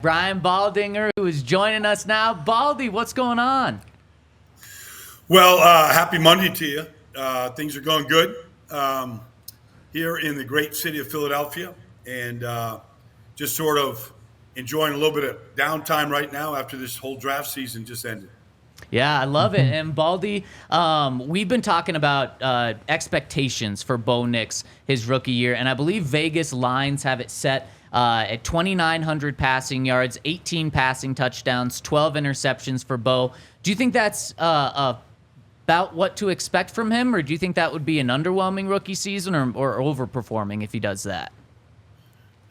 Brian Baldinger, who is joining us now. Baldy, what's going on? Well, happy Monday to you. Things are going good here in the great city of Philadelphia, and just sort of enjoying a little bit of downtime right now after this whole draft season just ended. Yeah, I love it. And Baldy, we've been talking about expectations for Bo Nix his rookie year, and I believe Vegas lines have it set at 2,900 passing yards, 18 passing touchdowns, 12 interceptions for Bo. Do you think that's about what to expect from him, or do you think that would be an underwhelming rookie season or overperforming if he does that?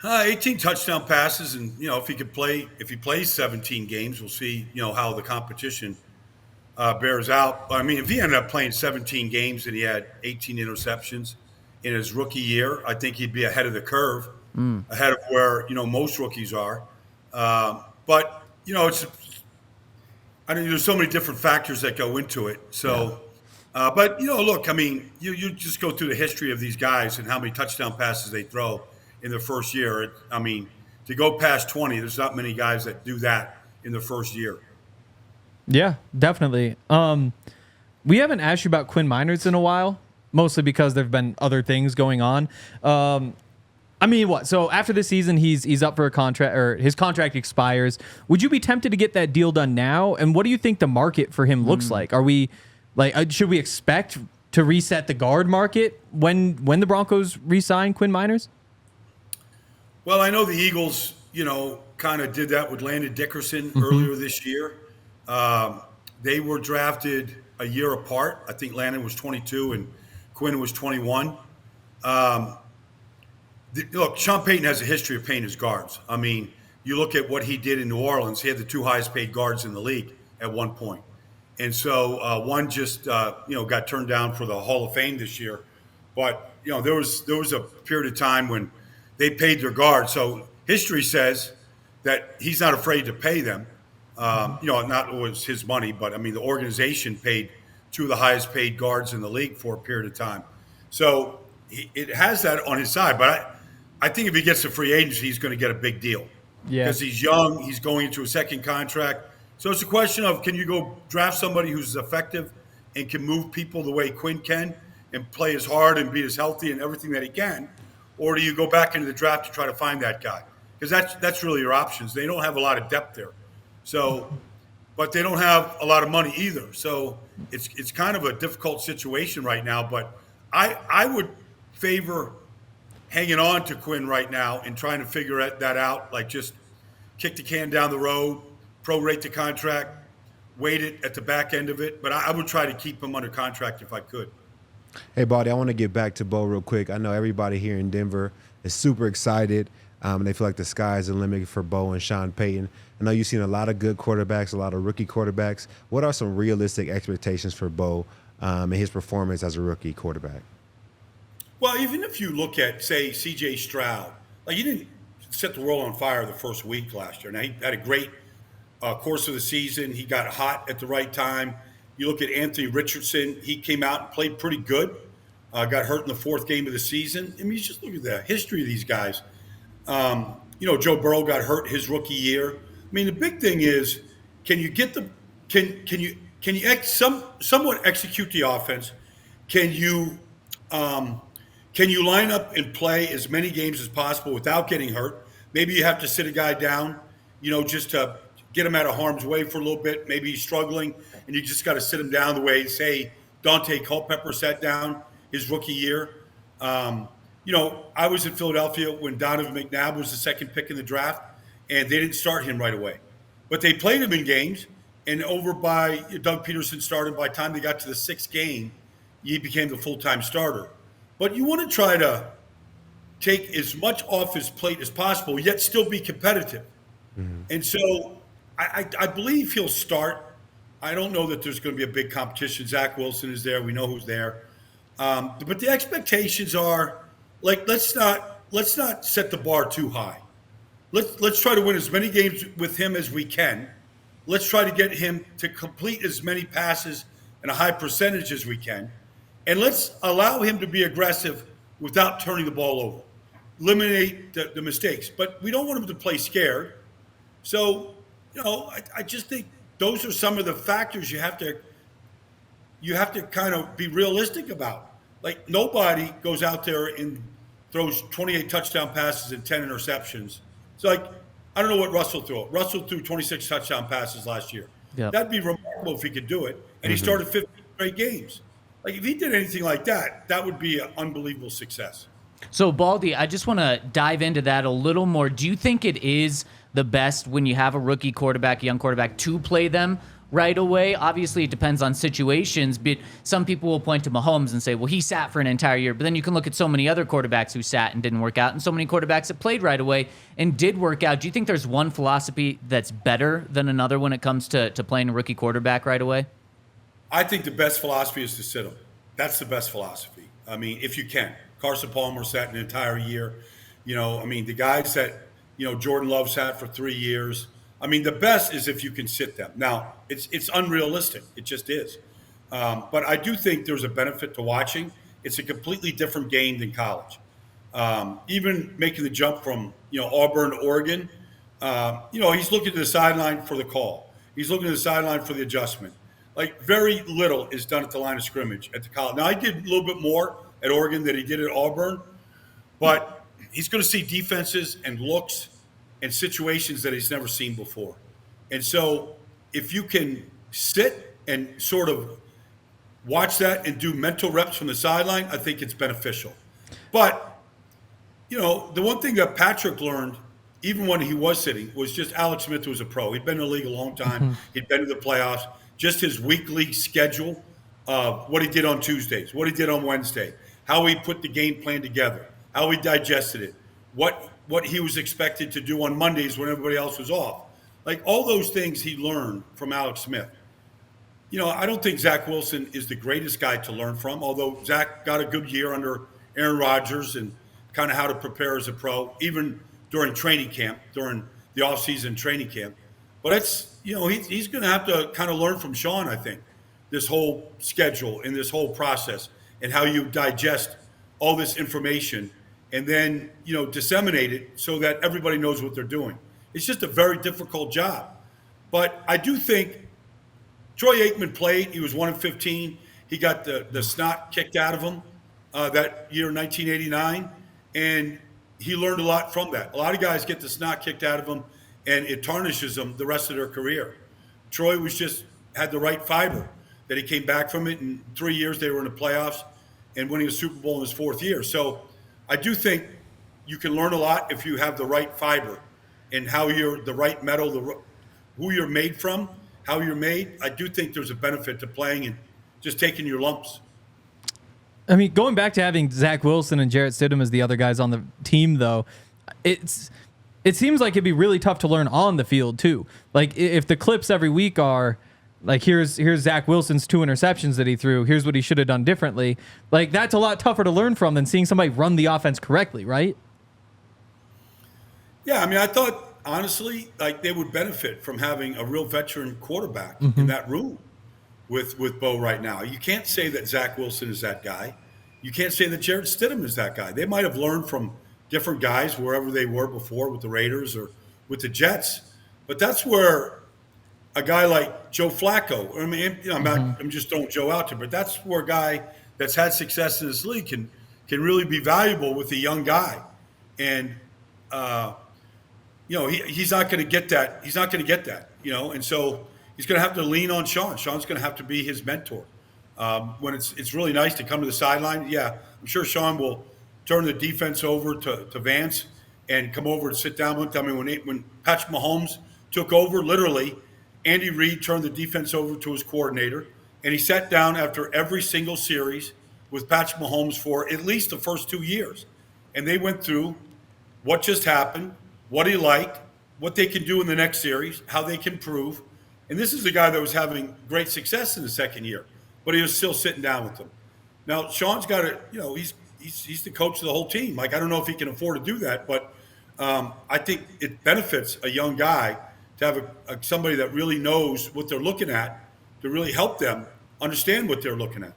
18 touchdown passes, and if he plays 17 games, we'll see how the competition bears out. I mean, if he ended up playing 17 games and he had 18 interceptions in his rookie year, I think he'd be ahead of the curve, ahead of where most rookies are. But there's so many different factors that go into it. So, but look, I mean, you just go through the history of these guys and how many touchdown passes they throw in their first year. I mean, to go past 20, there's not many guys that do that in their first year. Yeah, definitely. We haven't asked you about Quinn Miners in a while, mostly because there've been other things going on. I mean, what? So after the season, he's up for a contract, or his contract expires. Would you be tempted to get that deal done now? And what do you think the market for him looks like? Are we should we expect to reset the guard market when the Broncos re-sign Quinn Miners? Well, I know the Eagles, kind of did that with Landon Dickerson earlier this year. They were drafted a year apart. I think Landon was 22 and Quinn was 21. Look, Sean Payton has a history of paying his guards. I mean, you look at what he did in New Orleans. He had the two highest paid guards in the league at one point. And so one just, got turned down for the Hall of Fame this year. But, there was a period of time when they paid their guards. So history says that he's not afraid to pay them. Not always his money, but, I mean, the organization paid two of the highest paid guards in the league for a period of time. So it has that on his side. But I think if he gets a free agency, he's going to get a big deal. Yeah. Because he's young. He's going into a second contract. So it's a question of, can you go draft somebody who's effective and can move people the way Quinn can and play as hard and be as healthy and everything that he can? Or do you go back into the draft to try to find that guy? Because that's really your options. They don't have a lot of depth there. So, but they don't have a lot of money either. So it's kind of a difficult situation right now. But I would favor hanging on to Quinn right now and trying to figure that out. Like, just kick the can down the road, prorate the contract, wait it at the back end of it. But I would try to keep him under contract if I could. Hey, Baldy, I want to get back to Bo real quick. I know everybody here in Denver is super excited. And they feel like the sky is the limit for Bo and Sean Payton. I know you've seen a lot of good quarterbacks, a lot of rookie quarterbacks. What are some realistic expectations for Bo and his performance as a rookie quarterback? Well, even if you look at, say, C.J. Stroud, he didn't set the world on fire the first week last year. Now, he had a great course of the season. He got hot at the right time. You look at Anthony Richardson, he came out and played pretty good, got hurt in the fourth game of the season. I mean, you just look at the history of these guys. Joe Burrow got hurt his rookie year. I mean, the big thing is, can you get somewhat execute the offense? Can you line up and play as many games as possible without getting hurt? Maybe you have to sit a guy down, just to get him out of harm's way for a little bit. Maybe he's struggling, and you just got to sit him down the way, say, Dante Culpepper sat down his rookie year. I was in Philadelphia when Donovan McNabb was the second pick in the draft, and they didn't start him right away. But they played him in games, and over by Doug Peterson started. By the time they got to the sixth game, he became the full-time starter. But you want to try to take as much off his plate as possible, yet still be competitive. Mm-hmm. And so I believe he'll start. I don't know that there's going to be a big competition. Zach Wilson is there. We know who's there. But the expectations are, let's not set the bar too high. Let's try to win as many games with him as we can. Let's try to get him to complete as many passes and a high percentage as we can. And let's allow him to be aggressive without turning the ball over. Eliminate the mistakes. But we don't want him to play scared. So, I just think those are some of the factors you have to kind of be realistic about. Like, nobody goes out there and throws 28 touchdown passes and 10 interceptions. It's like, I don't know what Russell threw. Russell threw 26 touchdown passes last year. Yep. That'd be remarkable if he could do it. And he started 15 straight games. Like, if he did anything like that, that would be an unbelievable success. So, Baldy, I just want to dive into that a little more. Do you think it is the best when you have a rookie quarterback, a young quarterback, to play them right away? Obviously, it depends on situations, but some people will point to Mahomes and say, well, he sat for an entire year. But then you can look at so many other quarterbacks who sat and didn't work out, and so many quarterbacks that played right away and did work out. Do you think there's one philosophy that's better than another when it comes to playing a rookie quarterback right away? I think the best philosophy is to sit him. That's the best philosophy. I mean, if you can. Carson Palmer sat an entire year. The guys that, Jordan Love sat for 3 years. I mean, the best is if you can sit them. Now, it's unrealistic. It just is. But I do think there's a benefit to watching. It's a completely different game than college. Even making the jump from, Auburn to Oregon, he's looking to the sideline for the call. He's looking to the sideline for the adjustment. Like, very little is done at the line of scrimmage at the college. Now, I did a little bit more at Oregon than he did at Auburn, but he's going to see defenses and looks and situations that he's never seen before. And so if you can sit and sort of watch that and do mental reps from the sideline, I think it's beneficial. But, the one thing that Patrick learned, even when he was sitting, was just Alex Smith was a pro. He'd been in the league a long time. He'd been to the playoffs. Just his weekly schedule of what he did on Tuesdays, what he did on Wednesday, how he put the game plan together, how he digested it, what he was expected to do on Mondays when everybody else was off. Like, all those things he learned from Alex Smith. I don't think Zach Wilson is the greatest guy to learn from, although Zach got a good year under Aaron Rodgers and kind of how to prepare as a pro, even during training camp, during the offseason training camp. But it's, he's going to have to kind of learn from Sean, I think, this whole schedule and this whole process and how you digest all this information and then, disseminate it so that everybody knows what they're doing. It's just a very difficult job. But I do think Troy Aikman played. He was 1-15. He got the snot kicked out of him that year, 1989, and he learned a lot from that. A lot of guys get the snot kicked out of them, and it tarnishes them the rest of their career. Troy had the right fiber that he came back from it. In 3 years, they were in the playoffs and winning a Super Bowl in his fourth year. So I do think you can learn a lot if you have the right fiber and how you're the right metal, who you're made from, how you're made. I do think there's a benefit to playing and just taking your lumps. I mean, going back to having Zach Wilson and Jarrett Stidham as the other guys on the team, though, it seems like it'd be really tough to learn on the field, too. Like, if the clips every week are, like, here's Zach Wilson's 2 interceptions that he threw, here's what he should have done differently, like, that's a lot tougher to learn from than seeing somebody run the offense correctly, right? Yeah, I mean, I thought, honestly, like, they would benefit from having a real veteran quarterback in that room with Bo right now. You can't say that Zach Wilson is that guy. You can't say that Jarrett Stidham is that guy. They might have learned from different guys wherever they were before with the Raiders or with the Jets. But that's where a guy like Joe Flacco, I mean, I'm just throwing Joe out there, but that's where a guy that's had success in this league can really be valuable with a young guy. And, he's not going to get that. He's not going to get that, and so he's going to have to lean on Sean. Sean's going to have to be his mentor. When it's really nice to come to the sideline. Yeah, I'm sure Sean will turn the defense over to Vance and come over and sit down with them. I mean, when Patrick Mahomes took over, literally, Andy Reid turned the defense over to his coordinator, and he sat down after every single series with Patrick Mahomes for at least the first 2 years. And they went through what just happened, what he liked, what they can do in the next series, how they can improve. And this is a guy that was having great success in the second year, but he was still sitting down with them. Now, Sean's got to, he's the coach of the whole team. Like, I don't know if he can afford to do that, but I think it benefits a young guy to have somebody that really knows what they're looking at to really help them understand what they're looking at.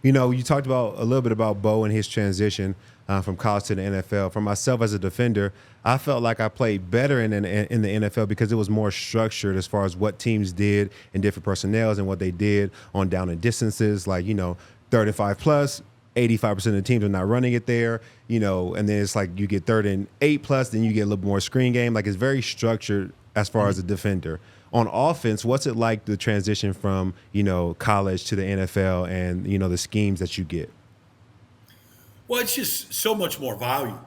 You talked about a little bit about Bo and his transition. from college to the NFL. For myself as a defender, I felt like I played better in the NFL because it was more structured as far as what teams did and different personnels and what they did on down and distances, like, 3rd and 5 plus. 85% of the teams are not running it there, and then it's like you get 3rd and 8 plus, then you get a little more screen game. Like, it's very structured as far as a defender. On offense, what's it like the transition from, college to the NFL and, the schemes that you get? Well, it's just so much more value.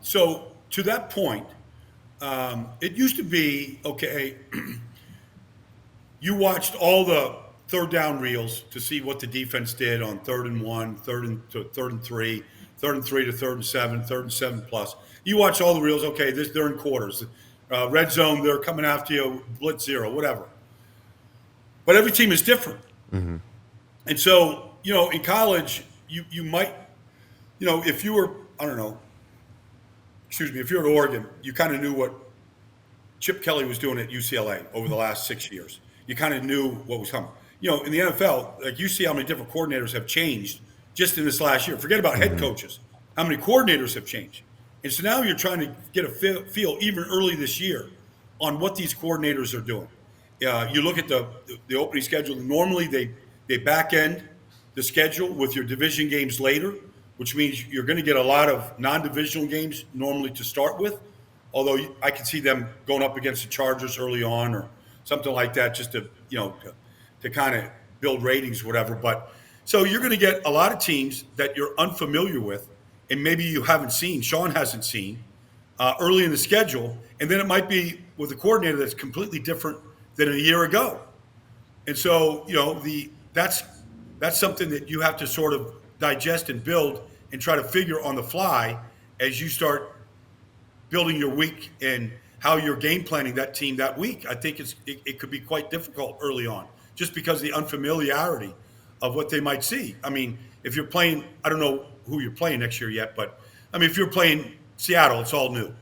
So to that point, it used to be, okay, you watched all the third down reels to see what the defense did on 3rd and 1, 3rd and 3, 3rd and 3 to 3rd and 7, 3rd and 7 plus. You watch all the reels, okay, they're in quarters. Red zone, they're coming after you, blitz 0, whatever. But every team is different. Mm-hmm. And so, in college, you might, if you were, if you're at Oregon, you kind of knew what Chip Kelly was doing at UCLA over the last 6 years. You kind of knew what was coming. In the NFL, like, you see how many different coordinators have changed just in this last year. Forget about head coaches. How many coordinators have changed? And so now you're trying to get a feel even early this year on what these coordinators are doing. You look at the opening schedule. Normally they back end the schedule with your division games later, which means you're going to get a lot of non-divisional games normally to start with. Although I can see them going up against the Chargers early on or something like that, just to to kind of build ratings, whatever. But so you're going to get a lot of teams that you're unfamiliar with, and maybe you haven't seen, Sean hasn't seen, early in the schedule, and then it might be with a coordinator that's completely different than a year ago. And so, that's something that you have to sort of digest and build and try to figure on the fly as you start building your week and how you're game planning that team that week. I think it could be quite difficult early on, just because of the unfamiliarity of what they might see. I mean, if you're playing, I don't know who you're playing next year yet, but I mean, if you're playing Seattle, it's all new.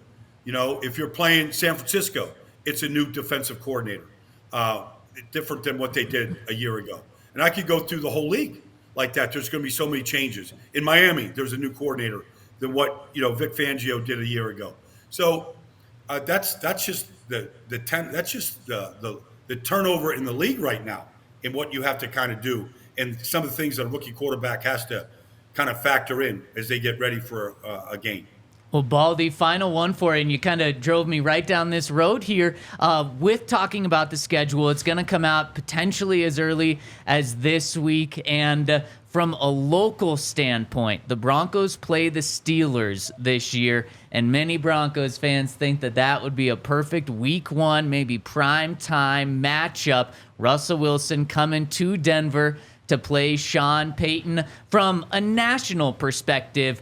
If you're playing San Francisco, it's a new defensive coordinator, different than what they did a year ago. And I could go through the whole league like that. There's going to be so many changes. In Miami, there's a new coordinator than what Vic Fangio did a year ago. So that's just the turnover in the league right now and what you have to kind of do, and some of the things that a rookie quarterback has to kind of factor in as they get ready for a game. Well, Baldy, final one for you, and you kind of drove me right down this road here with talking about the schedule. It's going to come out potentially as early as this week, and from a local standpoint, the Broncos play the Steelers this year, and many Broncos fans think that would be a perfect week 1, maybe prime time matchup. Russell Wilson coming to Denver to play Sean Payton. From a national perspective,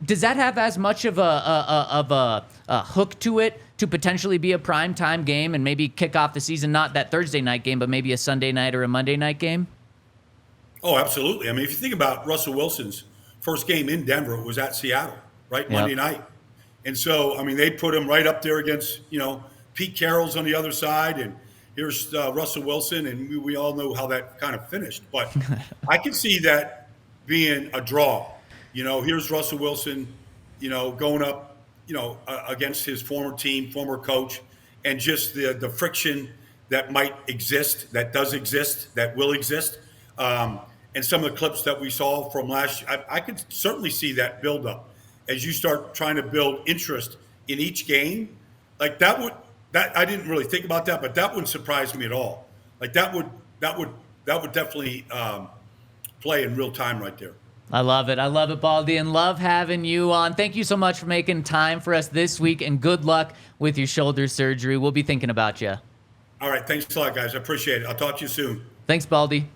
does that have as much of a hook to it to potentially be a primetime game and maybe kick off the season, not that Thursday night game, but maybe a Sunday night or a Monday night game? Oh, absolutely. I mean, if you think about Russell Wilson's first game in Denver, it was at Seattle, right? Yep. Monday night. And so, I mean, they put him right up there against, Pete Carroll's on the other side, and here's Russell Wilson, and we all know how that kind of finished. But I can see that being a draw. Here's Russell Wilson, going up, against his former team, former coach, and just the friction that might exist, that does exist, that will exist. And some of the clips that we saw from last year, I could certainly see that build up as you start trying to build interest in each game. Like that I didn't really think about that, but that wouldn't surprise me at all. Like that would definitely play in real time right there. I love it, Baldy, and love having you on. Thank you so much for making time for us this week, and good luck with your shoulder surgery. We'll be thinking about you. All right. Thanks a lot, guys. I appreciate it. I'll talk to you soon. Thanks, Baldy.